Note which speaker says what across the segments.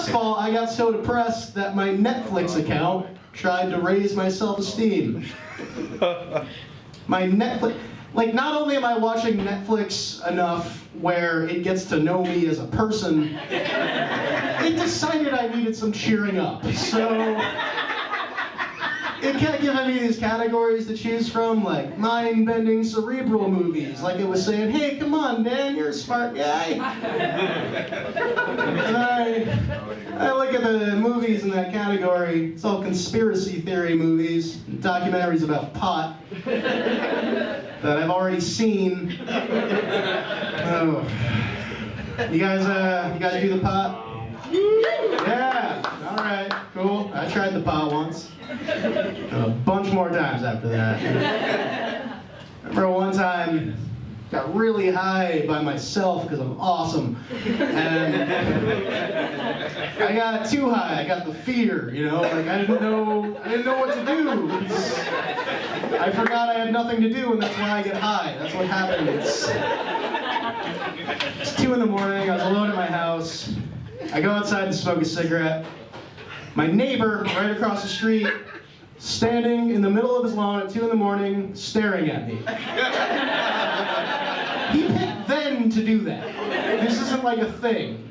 Speaker 1: First of all, I got so depressed that my Netflix account tried to raise my self-esteem. My Netflix, like, not only am I watching Netflix enough where it gets to know me as a person, it decided I needed some cheering up. So it kept giving me these categories to choose from, like mind-bending cerebral movies. Like it was saying, hey, come on, Dan, you're a smart guy. And I look at the movies in that category. It's all conspiracy theory movies, documentaries about pot that I've already seen. Oh. You guys do the pot? Yeah, all right, cool. I tried the pot once. A bunch more times after that. I remember one time, got really high by myself because I'm awesome. And I got too high, I got the fear, you know, like I didn't know what to do. I forgot I had nothing to do and that's why I get high. That's what happens. It's 2 in the morning, I was alone at my house. I go outside to smoke a cigarette. My neighbor, right across the street, standing in the middle of his lawn at 2 in the morning, staring at me. He picked then to do that. This isn't like a thing.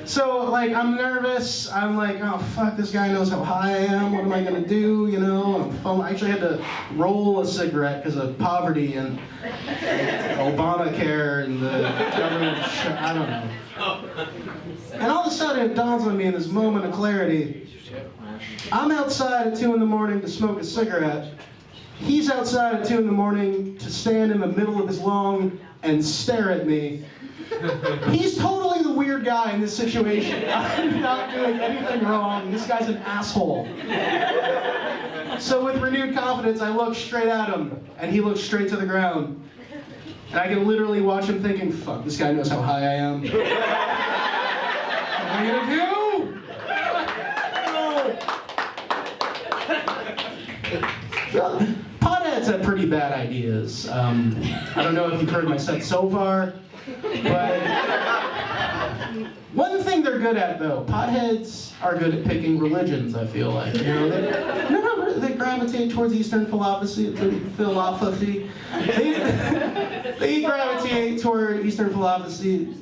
Speaker 1: So, like, I'm nervous. I'm like, oh, fuck, this guy knows how high I am. What am I gonna do, you know? I actually had to roll a cigarette because of poverty and Obamacare and the government, I don't know. And all of a sudden it dawns on me in this moment of clarity. I'm outside at 2 in the morning to smoke a cigarette. He's outside at 2 in the morning to stand in the middle of his lawn and stare at me. He's totally the weird guy in this situation. I'm not doing anything wrong. This guy's an asshole. So with renewed confidence, I look straight at him, and he looks straight to the ground. And I can literally watch him thinking, fuck, this guy knows how high I am. What am I gonna do? No. Potheads have pretty bad ideas. I don't know if you've heard my set so far, but one thing they're good at, though, potheads are good at picking religions, I feel like. You know, they gravitate towards Eastern philosophy. They gravitate toward Eastern philosophy.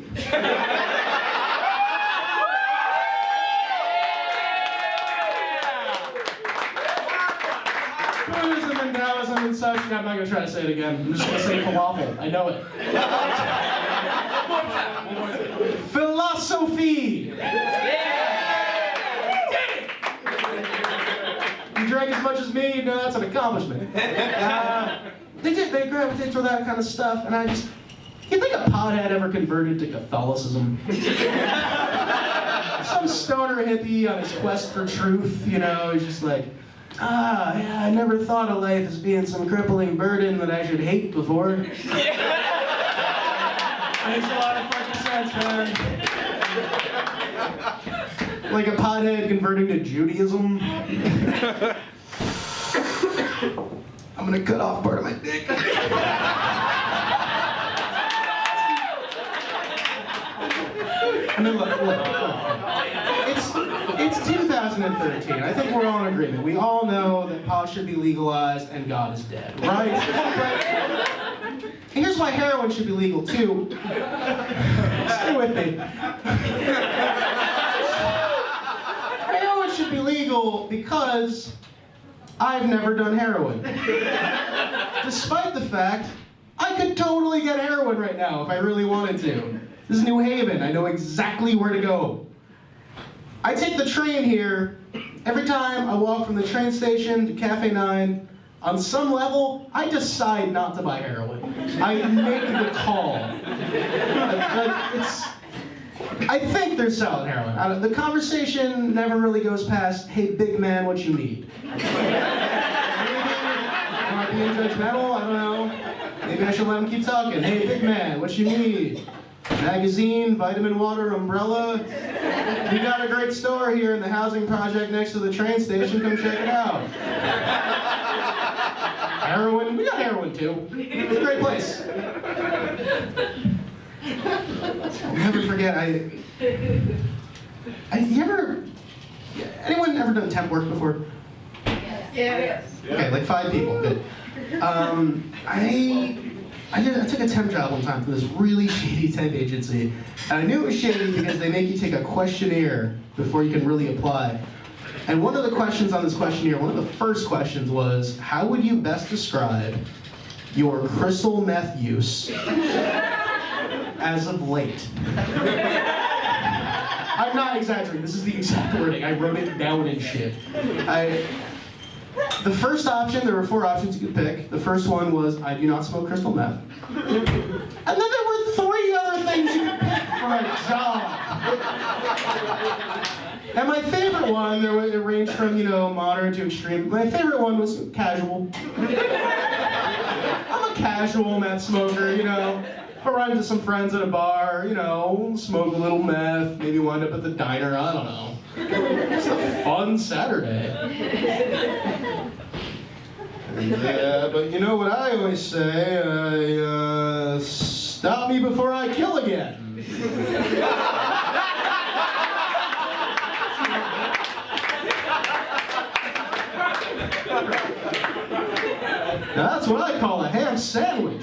Speaker 1: Buddhism and Taoism and such. I'm not going to try to say it again. I'm just going to say falafel. I know it. Philosophy. You drank as much as me, you know that's an accomplishment. They gravitate toward that kind of stuff, and you think a pothead ever converted to Catholicism? Some stoner hippie on his quest for truth, you know, he's just like, yeah, I never thought of life as being some crippling burden that I should hate before. Makes a lot of fucking sense, man. Like a pothead converting to Judaism. I'm gonna cut off part of my dick. I mean, look. It's 2013. I think we're all in agreement. We all know that pot should be legalized and God is dead, right? But here's why heroin should be legal too. Stay with me. Heroin should be legal because I've never done heroin. Despite the fact, I could totally get heroin right now if I really wanted to. This is New Haven. I know exactly where to go. I take the train here. Every time I walk from the train station to Cafe 9, on some level, I decide not to buy heroin. I make the call. I think they're selling heroin. The conversation never really goes past, hey, big man, what you need? Maybe, am I being judgmental? I don't know. Maybe I should let him keep talking. Hey, big man, what you need? Magazine, vitamin water, umbrella. We got a great store here in the housing project next to the train station. Come check it out. Heroin, we got heroin too. It's a great place. I'll never forget, Anyone ever done temp work before?
Speaker 2: Yes.
Speaker 1: Okay, like 5 people. Good. I took a temp job one time for this really shady temp agency. And I knew it was shady because they make you take a questionnaire before you can really apply. And one of the questions on this questionnaire, one of the first questions was, how would you best describe your crystal meth use as of late? I'm not exaggerating, this is the exact wording. I wrote it down and shit. The first option, there were 4 options you could pick. The first one was, I do not smoke crystal meth. And then there were 3 other things you could pick for a job. And my favorite one, it ranged from, moderate to extreme. My favorite one was casual. I'm a casual meth smoker, If I run into some friends at a bar, smoke a little meth, maybe wind up at the diner, I don't know. It's a fun Saturday. But you know what I always say, stop me before I kill again. Now that's what I call a ham sandwich.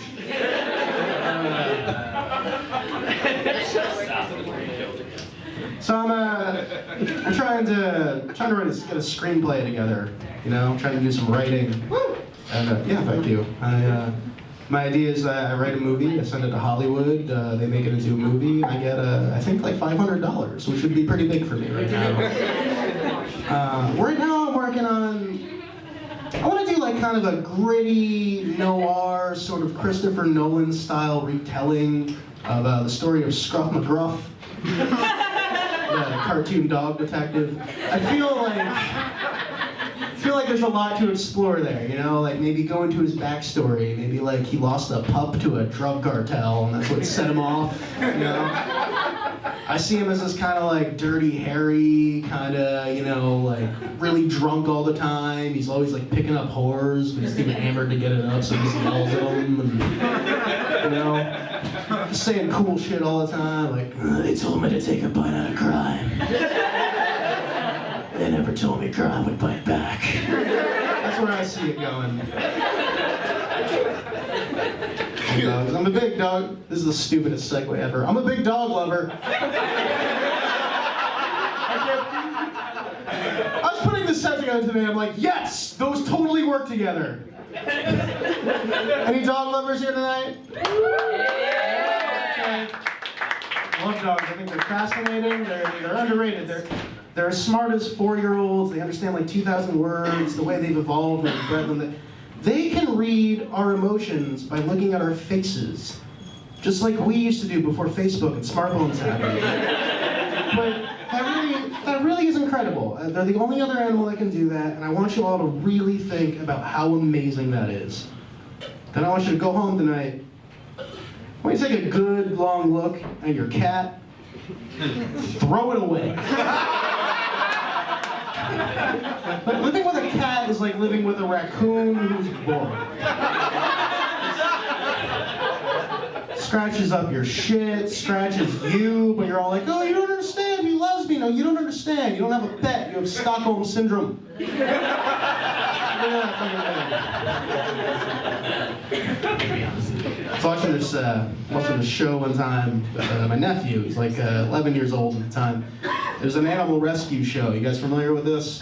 Speaker 1: So I'm trying to get a screenplay together. Trying to do some writing. And yeah, thank you. My idea is I write a movie, I send it to Hollywood, they make it into a movie, I get I think like $500, which would be pretty big for me right now. Right now I'm working on, I want to do like kind of a gritty noir, sort of Christopher Nolan style retelling of the story of Scruff McGruff, the cartoon dog detective. I feel like there's a lot to explore there, like maybe go into his backstory, maybe like he lost a pup to a drug cartel and that's what set him off, I see him as this kind of like dirty Harry, kind of, like really drunk all the time. He's always like picking up whores, but he's too hammered to get it up, so he just yells at them, and, just saying cool shit all the time, like, they told me to take a bite out of crime. They never told me crime would bite back. That's where I see it going. Dogs. I'm a big dog. This is the stupidest segue ever. I'm a big dog lover. I was putting this set together today. I'm like, yes, those totally work together. Any dog lovers here tonight? Okay. I love dogs. I think they're fascinating. They're underrated. They're as smart as 4-year-olds. They understand like 2,000 words. The way they've evolved and bred them. They can read our emotions by looking at our faces, just like we used to do before Facebook and smartphones happened. But that really is incredible. They're the only other animal that can do that, and I want you all to really think about how amazing that is. Then I want you to go home tonight. I want you to take a good long look at your cat, throw it away. But living with a cat is like living with a raccoon who's boring. Scratches up your shit, scratches you, but you're all like, oh, you don't understand, he loves me. No, you don't understand. You don't have a pet, you have Stockholm Syndrome. I was watching this show one time with my nephew. He's like 11 years old at the time. It was an animal rescue show. You guys familiar with this?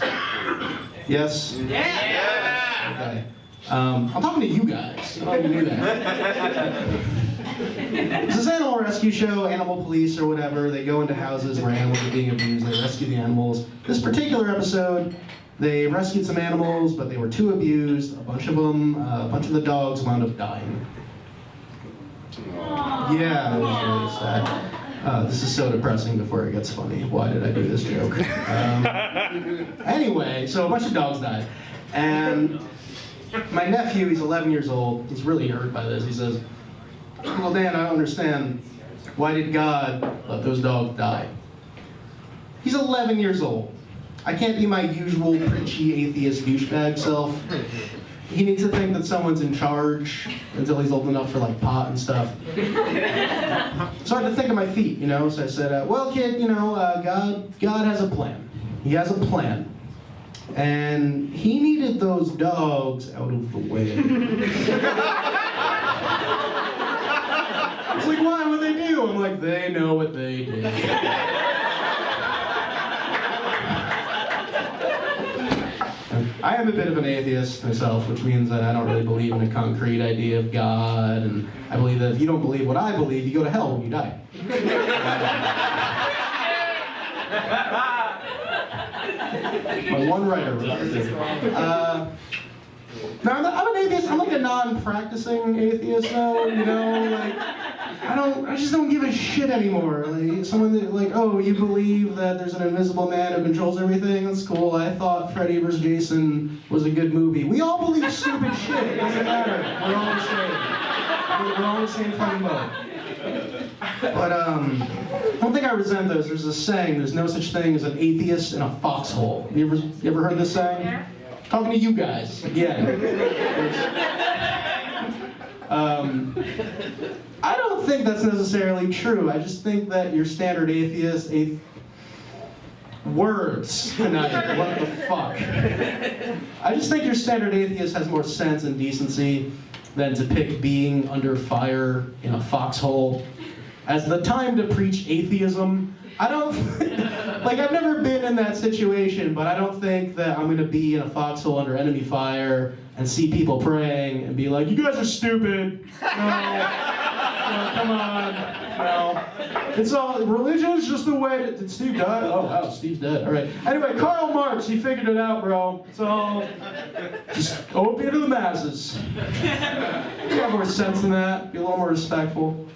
Speaker 1: Yes? Yeah! Okay. I'm talking to you guys. I don't even do that. It's this animal rescue show, animal police or whatever. They go into houses where animals are being abused. They rescue the animals. This particular episode, they rescued some animals, but they were too abused. A bunch of the dogs wound up dying. Yeah, that was really sad. This is so depressing before it gets funny. Why did I do this joke? Anyway, so a bunch of dogs died. And my nephew, he's 11 years old. He's really hurt by this. He says, well, Dan, I don't understand. Why did God let those dogs die? He's 11 years old. I can't be my usual preachy atheist douchebag self. he needs to think that someone's in charge until he's old enough for like pot and stuff. So I had to think of my feet, you know. So I said, well, kid, you know, God has a plan. He has a plan. And he needed those dogs out of the way. I was like, why? What they do? I'm like, they know what they do. I am a bit of an atheist myself, which means that I don't really believe in a concrete idea of God, and I believe that if you don't believe what I believe, you go to hell when you die. My one writer. No, I'm an atheist. I'm like a non-practicing atheist now. You know, like I just don't give a shit anymore. Like someone that, like, oh, you believe that there's an invisible man who controls everything? That's cool. I thought Freddy vs. Jason was a good movie. We all believe stupid shit. It doesn't matter. We're all the same. We're all the same fucking boat. But I don't think I resent those. There's a saying: there's no such thing as an atheist in a foxhole. You ever heard this saying?
Speaker 2: Yeah.
Speaker 1: Talking to you guys again. I don't think that's necessarily true. I just think that your standard atheist, words tonight. What the fuck? I just think your standard atheist has more sense and decency than to pick being under fire in a foxhole as the time to preach atheism. I don't, like, I've never been in that situation, but I don't think that I'm gonna be in a foxhole under enemy fire and see people praying and be like, you guys are stupid. No, come on, no. It's all, religion's just the way to, did Steve die? Oh wow, Steve's dead, all right. Anyway, Karl Marx, he figured it out, bro. It's all, just open to the masses. You have more sense than that, be a little more respectful.